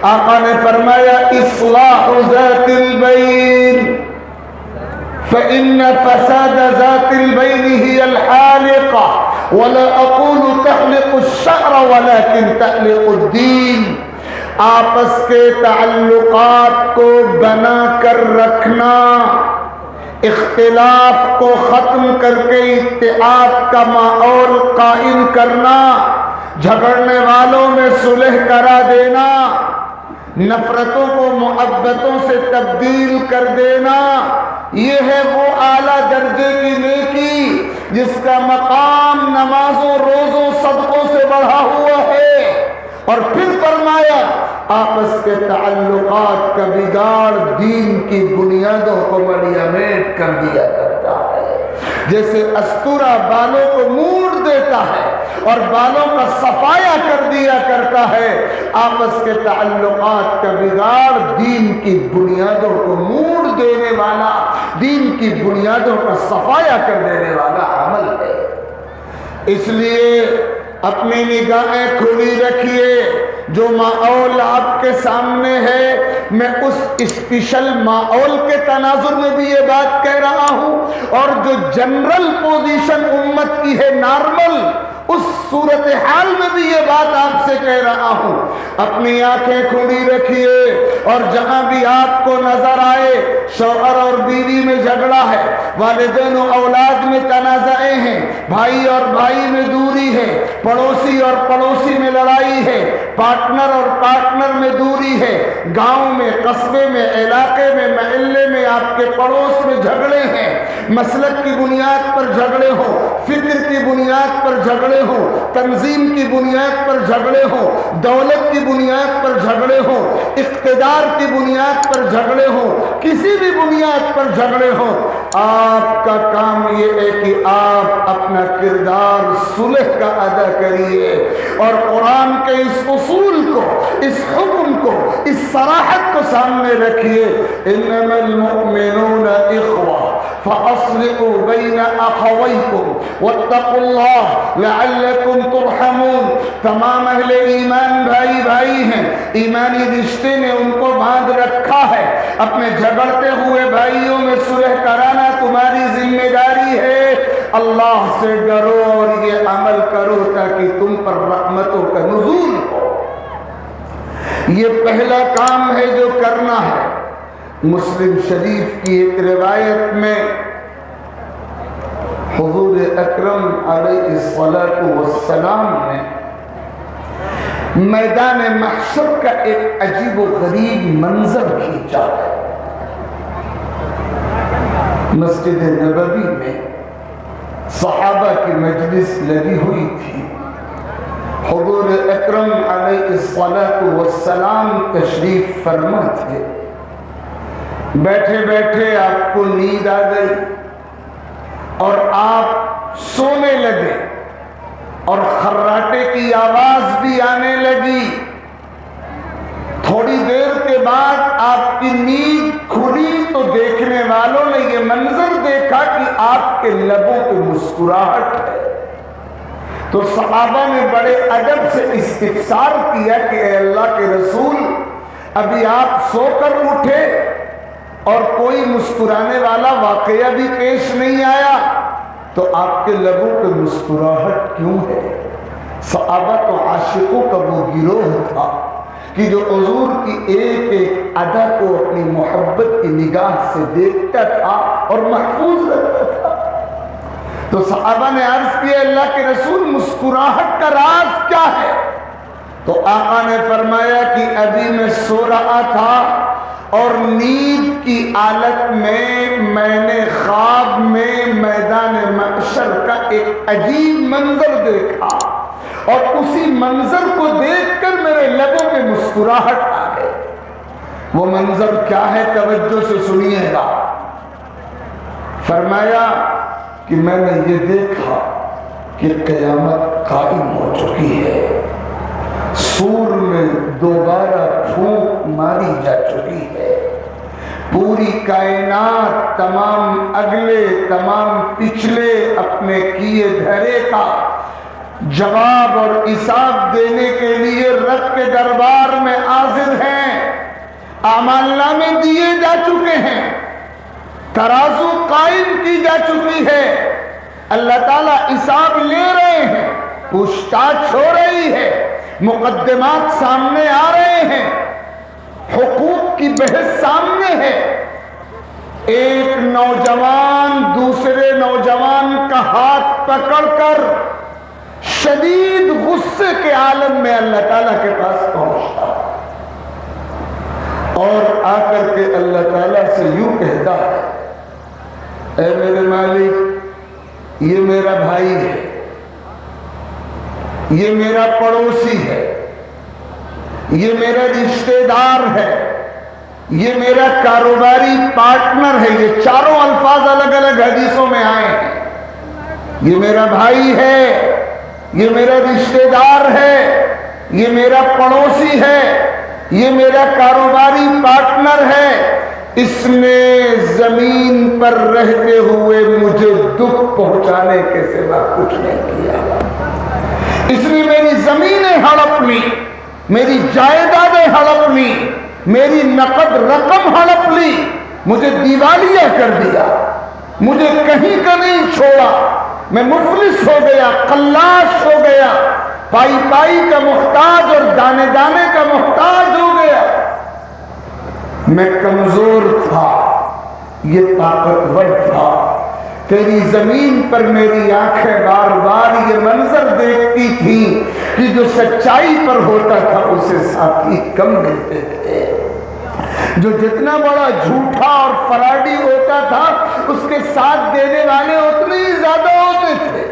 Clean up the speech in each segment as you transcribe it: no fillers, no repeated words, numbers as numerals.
آقا نے فرمایا اصلاح ذات البین فإن فساد ذات البين هي الحالقة ولا أقول تحلق الشعر ولكن تحلق الدين. آپس کے تعلقات کو بنا کر رکھنا، اختلاف کو ختم کر کے اتحاد کا ماحول قائم کرنا، جھگڑنے والوں میں صلح کرا دینا، نفرتوں کو محبتوں سے تبدیل کر دینا، یہ ہے وہ اعلیٰ درجے کی نیکی جس کا مقام نمازوں روزوں صدقوں سے بڑھا ہوا ہے. اور پھر فرمایا آپس کے تعلقات کا بگاڑ دین کی بنیادوں کو ملیامیٹ کر دیا کرتا ہے. جیسے استورا بالوں کو موڑ دیتا ہے اور بالوں کا صفایا کر دیا کرتا ہے، آپس کے تعلقات کا بگاڑ دین کی بنیادوں کو موڑ دینے والا، دین کی بنیادوں کا صفایا کر دینے والا عمل ہے. اس لیے اپنی نگاہیں کھلی رکھیے. جو ماحول آپ کے سامنے ہے، میں اس اسپیشل ماحول کے تناظر میں بھی یہ بات کہہ رہا ہوں، اور جو جنرل پوزیشن امت کی ہے نارمل، اس صورتحال میں بھی یہ بات آپ سے کہہ رہا ہوں. اپنی آنکھیں کھلی رکھیے اور جہاں بھی آپ کو نظر آئے شوہر اور بیوی میں جھگڑا ہے، والدین و اولاد میں تنازعیں ہیں، بھائی اور بھائی میں دوری ہے، پڑوسی اور پڑوسی میں لڑائی ہے، پارٹنر اور پارٹنر میں دوری ہے، گاؤں میں، قصبے میں، علاقے میں، محلے میں، آپ کے پڑوس میں جھگڑے ہیں، مسلک کی بنیاد پر جھگڑے ہو، فکر کی بنیاد پر جھگڑے ہو، تنظیم کی بنیاد پر جھگڑے ہو، دولت کی بنیاد پر جھگڑے ہو، اقتدار کی بنیاد پر جھگڑے ہو، کسی بھی بنیاد پر جھگڑے ہو، آپ کا کام یہ ہے کہ آپ اپنا کردار صلح کا ادا کریے اور قرآن کے اس اصول کو، اس حکم کو، اس صراحت کو سامنے رکھیے. انما المؤمنون اخوہ فاصلحوا بین اخویکم واتقوا اللہ لعلکم ترحمون. تمام اہل ایمان بھائی بھائی ہیں، ایمانی رشتے نے ان کو باندھ رکھا ہے. اپنے جھگڑتے ہوئے بھائیوں میں صلح کرانا تمہاری ذمہ داری ہے. اللہ سے ڈرو اور یہ عمل کرو تاکہ تم پر رحمتوں کا نزول ہو. یہ پہلا کام ہے جو کرنا ہے. مسلم شریف کی ایک روایت میں حضور اکرم علیہ الصلوۃ والسلام نے میدان محشر کا ایک عجیب و غریب منظر کھینچا ہے. مسجد نبوی میں صحابہ کی مجلس لگی ہوئی تھی. حضور اکرم علیہ الصلوۃ والسلام تشریف فرما تھے. بیٹھے بیٹھے آپ کو نیند آ گئی اور آپ سونے لگے اور خراٹے کی آواز بھی آنے لگی. تھوڑی دیر کے بعد آپ کی نیند کھلی تو دیکھنے والوں نے یہ منظر دیکھا کہ آپ کے لبوں پہ مسکراہٹ ہے. تو صحابہ نے بڑے ادب سے استفسار کیا کہ اے اللہ کے رسول، ابھی آپ سو کر اٹھے اور کوئی مسکرانے والا واقعہ بھی پیش نہیں آیا، تو آپ کے لبوں پہ مسکراہٹ کیوں ہے؟ صحابہ تو عاشقوں کا وہ گروہ تھا کہ جو حضور کی ایک ایک ادا کو اپنی محبت کی نگاہ سے دیکھتا تھا اور محفوظ رکھتا تھا. تو صحابہ نے عرض کیا اللہ کے رسول مسکراہٹ کا راز کیا ہے؟ تو آقا نے فرمایا کہ ابھی میں سو رہا تھا اور نیند کی حالت میں نے خواب میں میدان محشر کا ایک عجیب منظر دیکھا اور اسی منظر کو دیکھ کر میرے لبوں پہ مسکراہٹ آ گئی. وہ منظر کیا ہے؟ توجہ سے سنیے گا. فرمایا کہ میں نے یہ دیکھا کہ قیامت قائم ہو چکی ہے، سور میں دوبارہ پھونک ماری جا چکی ہے، پوری کائنات تمام اگلے تمام پچھلے اپنے کیے دھرے کا جواب اور حساب دینے کے لیے رب کے دربار میں حاضر ہیں۔ اعمال نامے دیے جا چکے ہیں، ترازو قائم کی جا چکی ہے، اللہ تعالیٰ حساب لے رہے ہیں، پوچھ تاچھ ہو رہی ہے، مقدمات سامنے آ رہے ہیں، حقوق کی بحث سامنے ہے۔ ایک نوجوان دوسرے نوجوان کا ہاتھ پکڑ کر شدید غصے کے عالم میں اللہ تعالیٰ کے پاس پہنچتا اور آ کر کے اللہ تعالیٰ سے یوں کہتا ہے، اے میرے مالک، یہ میرا بھائی ہے، یہ میرا پڑوسی ہے، یہ میرا رشتہ دار ہے، یہ میرا کاروباری پارٹنر ہے۔ یہ چاروں الفاظ الگ الگ حدیثوں میں آئے ہیں۔ یہ میرا بھائی ہے، یہ میرا رشتہ دار ہے، یہ میرا پڑوسی ہے، یہ میرا کاروباری پارٹنر ہے۔ اس نے زمین پر رہتے ہوئے مجھے دکھ پہنچانے کے سوا کچھ نہیں کیا۔ اس نے میری زمینیں ہڑپ لی، میری جائیدادیں ہڑپ لی، میری نقد رقم ہڑپ لی، مجھے دیوالیہ کر دیا، مجھے کہیں کا نہیں چھوڑا، میں مفلس ہو گیا، قلاش ہو گیا، پائی پائی کا محتاج اور دانے دانے کا محتاج ہو گیا۔ میں کمزور تھا، یہ طاقتور تھا۔ تیری زمین پر میری آنکھیں بار بار یہ منظر دیکھتی تھی کہ جو سچائی پر ہوتا تھا اسے ساتھی کم ملتے تھے، جو جتنا بڑا جھوٹا اور فراڈی ہوتا تھا اس کے ساتھ دینے والے اتنے ہی زیادہ ہوتے تھے۔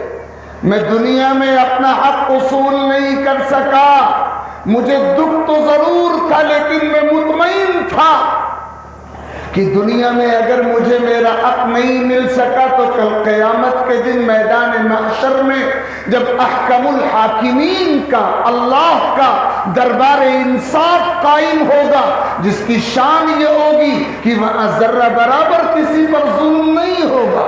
میں دنیا میں اپنا حق وصول نہیں کر سکا، مجھے دکھ تو ضرور تھا لیکن میں مطمئن تھا کہ دنیا میں اگر مجھے میرا حق نہیں مل سکا تو کل قیامت کے دن میدان محشر میں جب احکم الحاکمین کا، اللہ کا دربار انصاف قائم ہوگا، جس کی شان یہ ہوگی کہ وہاں ذرہ برابر کسی پر ظلم نہیں ہوگا،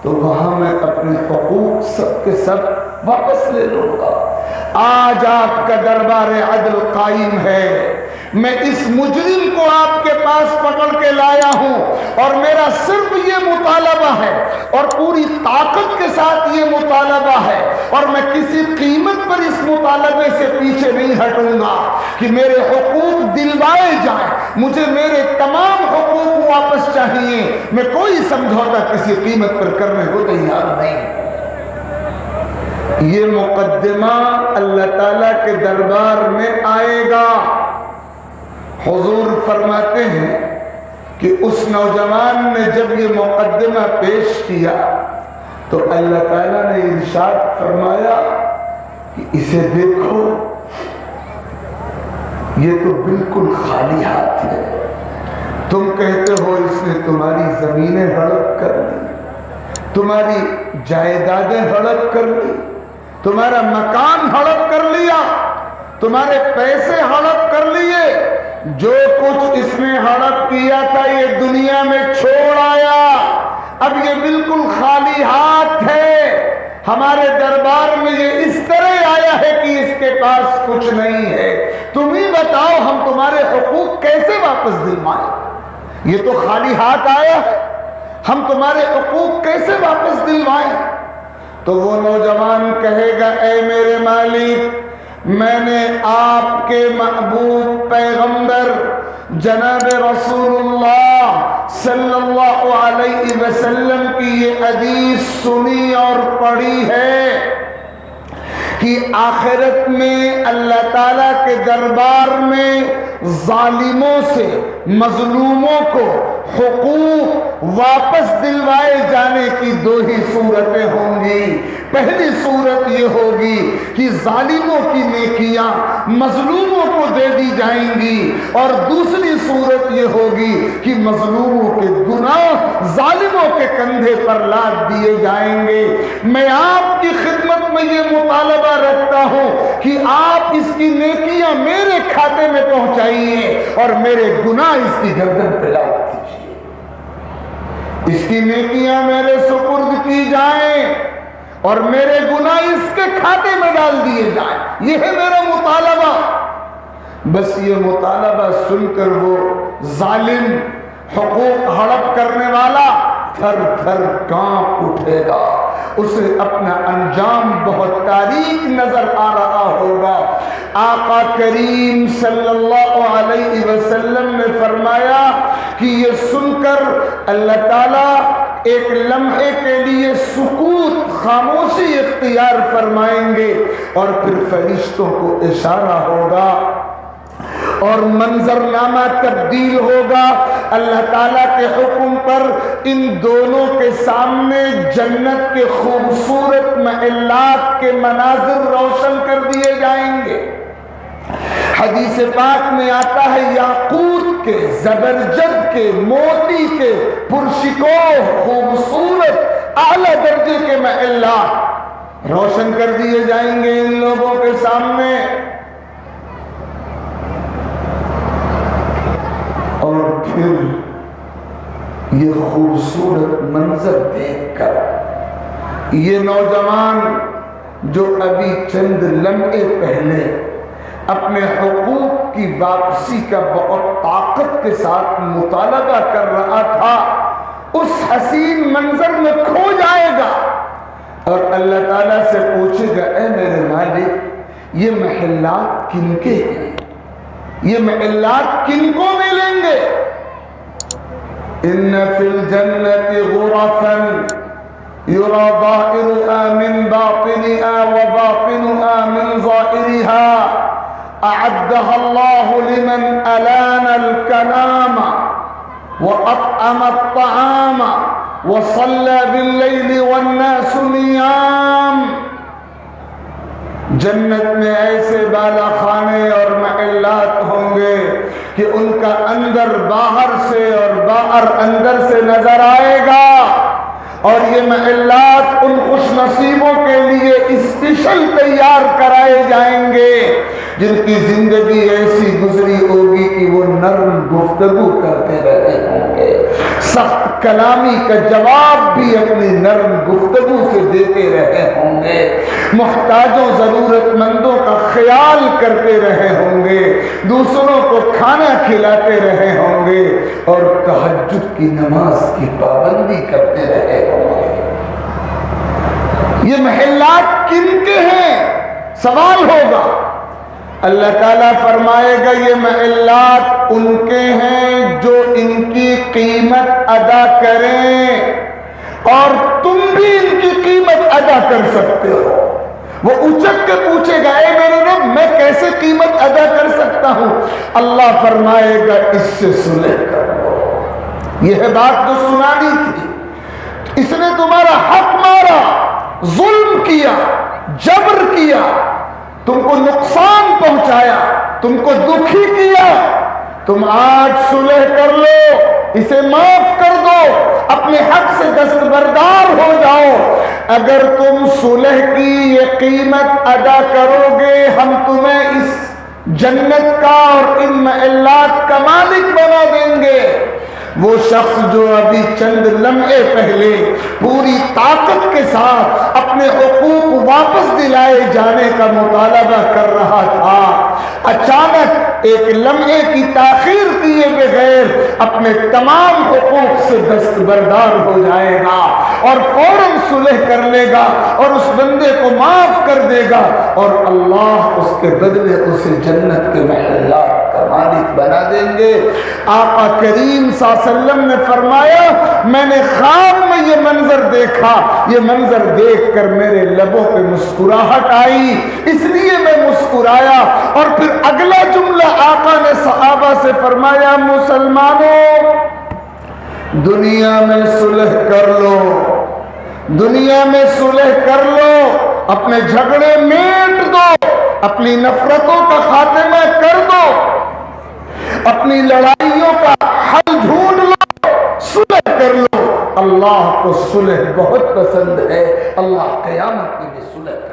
تو وہاں میں اپنے حقوق سب کے سب واپس لے لوں گا۔ آج آپ کا دربار عدل قائم ہے، میں اس مجرم کو آپ کے پاس پکڑ کے لایا ہوں اور میرا صرف یہ مطالبہ ہے اور پوری طاقت کے ساتھ یہ مطالبہ ہے اور میں کسی قیمت پر اس مطالبے سے پیچھے نہیں ہٹوں گا کہ میرے حقوق دلوائے جائیں، مجھے میرے تمام حقوق واپس چاہیے، میں کوئی سمجھوتا کسی قیمت پر کرنے کو تیار نہیں۔ یہ مقدمہ اللہ تعالیٰ کے دربار میں آئے گا۔ حضور فرماتے ہیں کہ اس نوجوان نے جب یہ مقدمہ پیش کیا تو اللہ تعالیٰ نے ارشاد فرمایا کہ اسے دیکھو، یہ تو بالکل خالی ہاتھ ہے۔ تم کہتے ہو اس نے تمہاری زمینیں ہڑپ کر لی، تمہاری جائیدادیں ہڑپ کر لی، تمہارا مکان ہڑپ کر لیا، تمہارے پیسے ہڑپ کر لیے، جو کچھ اس نے ہڑپ کیا تھا یہ دنیا میں چھوڑ آیا، اب یہ بالکل خالی ہاتھ ہے۔ ہمارے دربار میں یہ اس طرح آیا ہے کہ اس کے پاس کچھ نہیں ہے، تم ہی بتاؤ ہم تمہارے حقوق کیسے واپس دلوائیں؟ یہ تو خالی ہاتھ آیا ہے، ہم تمہارے حقوق کیسے واپس دلوائیں؟ تو وہ نوجوان کہے گا، اے میرے مالک، میں نے آپ کے محبوب پیغمبر جناب رسول اللہ صلی اللہ علیہ وسلم کی یہ حدیث سنی اور پڑھی ہے کہ آخرت میں اللہ تعالیٰ کے دربار میں ظالموں سے مظلوموں کو حقوق واپس دلوائے جانے کی دو ہی صورتیں ہوں گی۔ پہلی صورت یہ ہوگی کہ ظالموں کی نیکیاں مظلوموں کو دے دی جائیں گی، اور دوسری صورت یہ ہوگی کہ مظلوموں کے گناہ ظالموں کے کندھے پر لاد دیے جائیں گے۔ میں آپ کی خدمت میں یہ مطالبہ رکھتا ہوں کہ آپ اس کی نیکیاں میرے کھاتے میں پہنچائیے اور میرے گناہ اس کی گردن پہ لاد دیجیے۔ اس کی نیکیاں میرے سپرد کی جائیں اور میرے گناہ اس کے کھاتے میں ڈال دیے جائیں، یہ ہے میرا مطالبہ۔ بس یہ مطالبہ سن کر وہ ظالم، حقوق ہڑپ کرنے والا تھر تھر کانپ اٹھے گا، اسے اپنا انجام بہت تاریک نظر آ رہا ہوگا۔ آقا کریم صلی اللہ علیہ وسلم نے فرمایا کہ یہ سن کر اللہ تعالیٰ ایک لمحے کے لیے سکوت، خاموشی اختیار فرمائیں گے، اور پھر فرشتوں کو اشارہ ہوگا اور منظرنامہ تبدیل ہوگا۔ اللہ تعالیٰ کے حکم پر ان دونوں کے سامنے جنت کے خوبصورت محلات کے مناظر روشن کر دیے جائیں گے۔ حدیث پاک میں آتا ہے یاقوت کے، زبرجد کے، موتی کے پرشکوہ خوبصورت اعلی درجے کے محلات روشن کر دیے جائیں گے ان لوگوں کے سامنے، اور پھر یہ خوبصورت منظر دیکھ کر یہ نوجوان جو ابھی چند لمحے پہلے اپنے حقوق کی واپسی کا بہت طاقت کے ساتھ مطالبہ کر رہا تھا، اس حسین منظر میں کھو جائے گا اور اللہ تعالیٰ سے پوچھے گا اے میرے مالک یہ محلات کن کے ہیں، یہ محلات کن کو ملیں گے؟ ان فی الجنت غرفا یرا ظاہرها من باطنها وباطنها من ظاہرها اعدها الله لمن الان الكلام واطعم الطعام وصلى بالليل والناس نيام۔ جنت میں ایسے بالا خانے اور محلات ہوں گے کہ ان کا اندر باہر سے اور باہر اندر سے نظر آئے گا، اور یہ محلات ان خوش نصیبوں کے لیے اسپیشل تیار کرائے جائیں گے جن کی زندگی ایسی گزری ہوگی کہ وہ نرم گفتگو کرتے رہے ہوں گے، سخت کلامی کا جواب بھی اپنی نرم گفتگو سے دیتے رہے ہوں گے، محتاجوں ضرورت مندوں کا خیال کرتے رہے ہوں گے، دوسروں کو کھانا کھلاتے رہے ہوں گے، اور تہجد کی نماز کی پابندی کرتے رہے ہوں گے۔ یہ محلات کن کے ہیں؟ سوال ہوگا۔ اللہ تعالیٰ فرمائے گا یہ محلات ان کے ہیں جو ان کی قیمت ادا کریں، اور تم بھی ان کی قیمت ادا کر سکتے ہو۔ وہ اچک کے پوچھے گا اے میرے رب میں کیسے قیمت ادا کر سکتا ہوں؟ اللہ فرمائے گا اس سے صلح کر لو۔ یہ ہے بات جو سنانی تھی، اس نے تمہارا حق مارا، ظلم کیا، جبر کیا، تم کو نقصان پہنچایا، تم کو دکھی کیا، تم آج صلح کر لو، اسے معاف کر دو، اپنے حق سے دستبردار ہو جاؤ۔ اگر تم صلح کی یہ قیمت ادا کرو گے ہم تمہیں اس جنت کا اور ان محلات کا مالک بنا دیں گے۔ وہ شخص جو ابھی چند لمحے پہلے پوری طاقت کے ساتھ اپنے حقوق واپس دلائے جانے کا مطالبہ کر رہا تھا، اچانک ایک لمحے کی تاخیر کیے بغیر اپنے تمام حقوق سے دستبردار ہو جائے گا اور فوراً صلح کر لے گا اور اس بندے کو معاف کر دے گا، اور اللہ اس کے بدلے اسے جنت کے محلات کا مالک بنا دیں گے۔ آقا کریم صلی اللہ علیہ وسلم نے فرمایا میں نے خواب میں یہ منظر دیکھا، یہ منظر دیکھ کر میرے لبوں پہ مسکراہٹ آئی، اس لیے میں مسکرایا۔ اور پھر اگلا جملہ آقا نے صحابہ سے فرمایا مسلمانوں دنیا میں صلح کر لو، دنیا میں صلح کر لو، اپنے جھگڑے میٹ دو، اپنی نفرتوں کا خاتمہ کر دو، اپنی لڑائیوں کا حل ڈھونڈ لو، صلح کر لو۔ اللہ کو صلح بہت پسند ہے، اللہ قیامت میں بھی صلح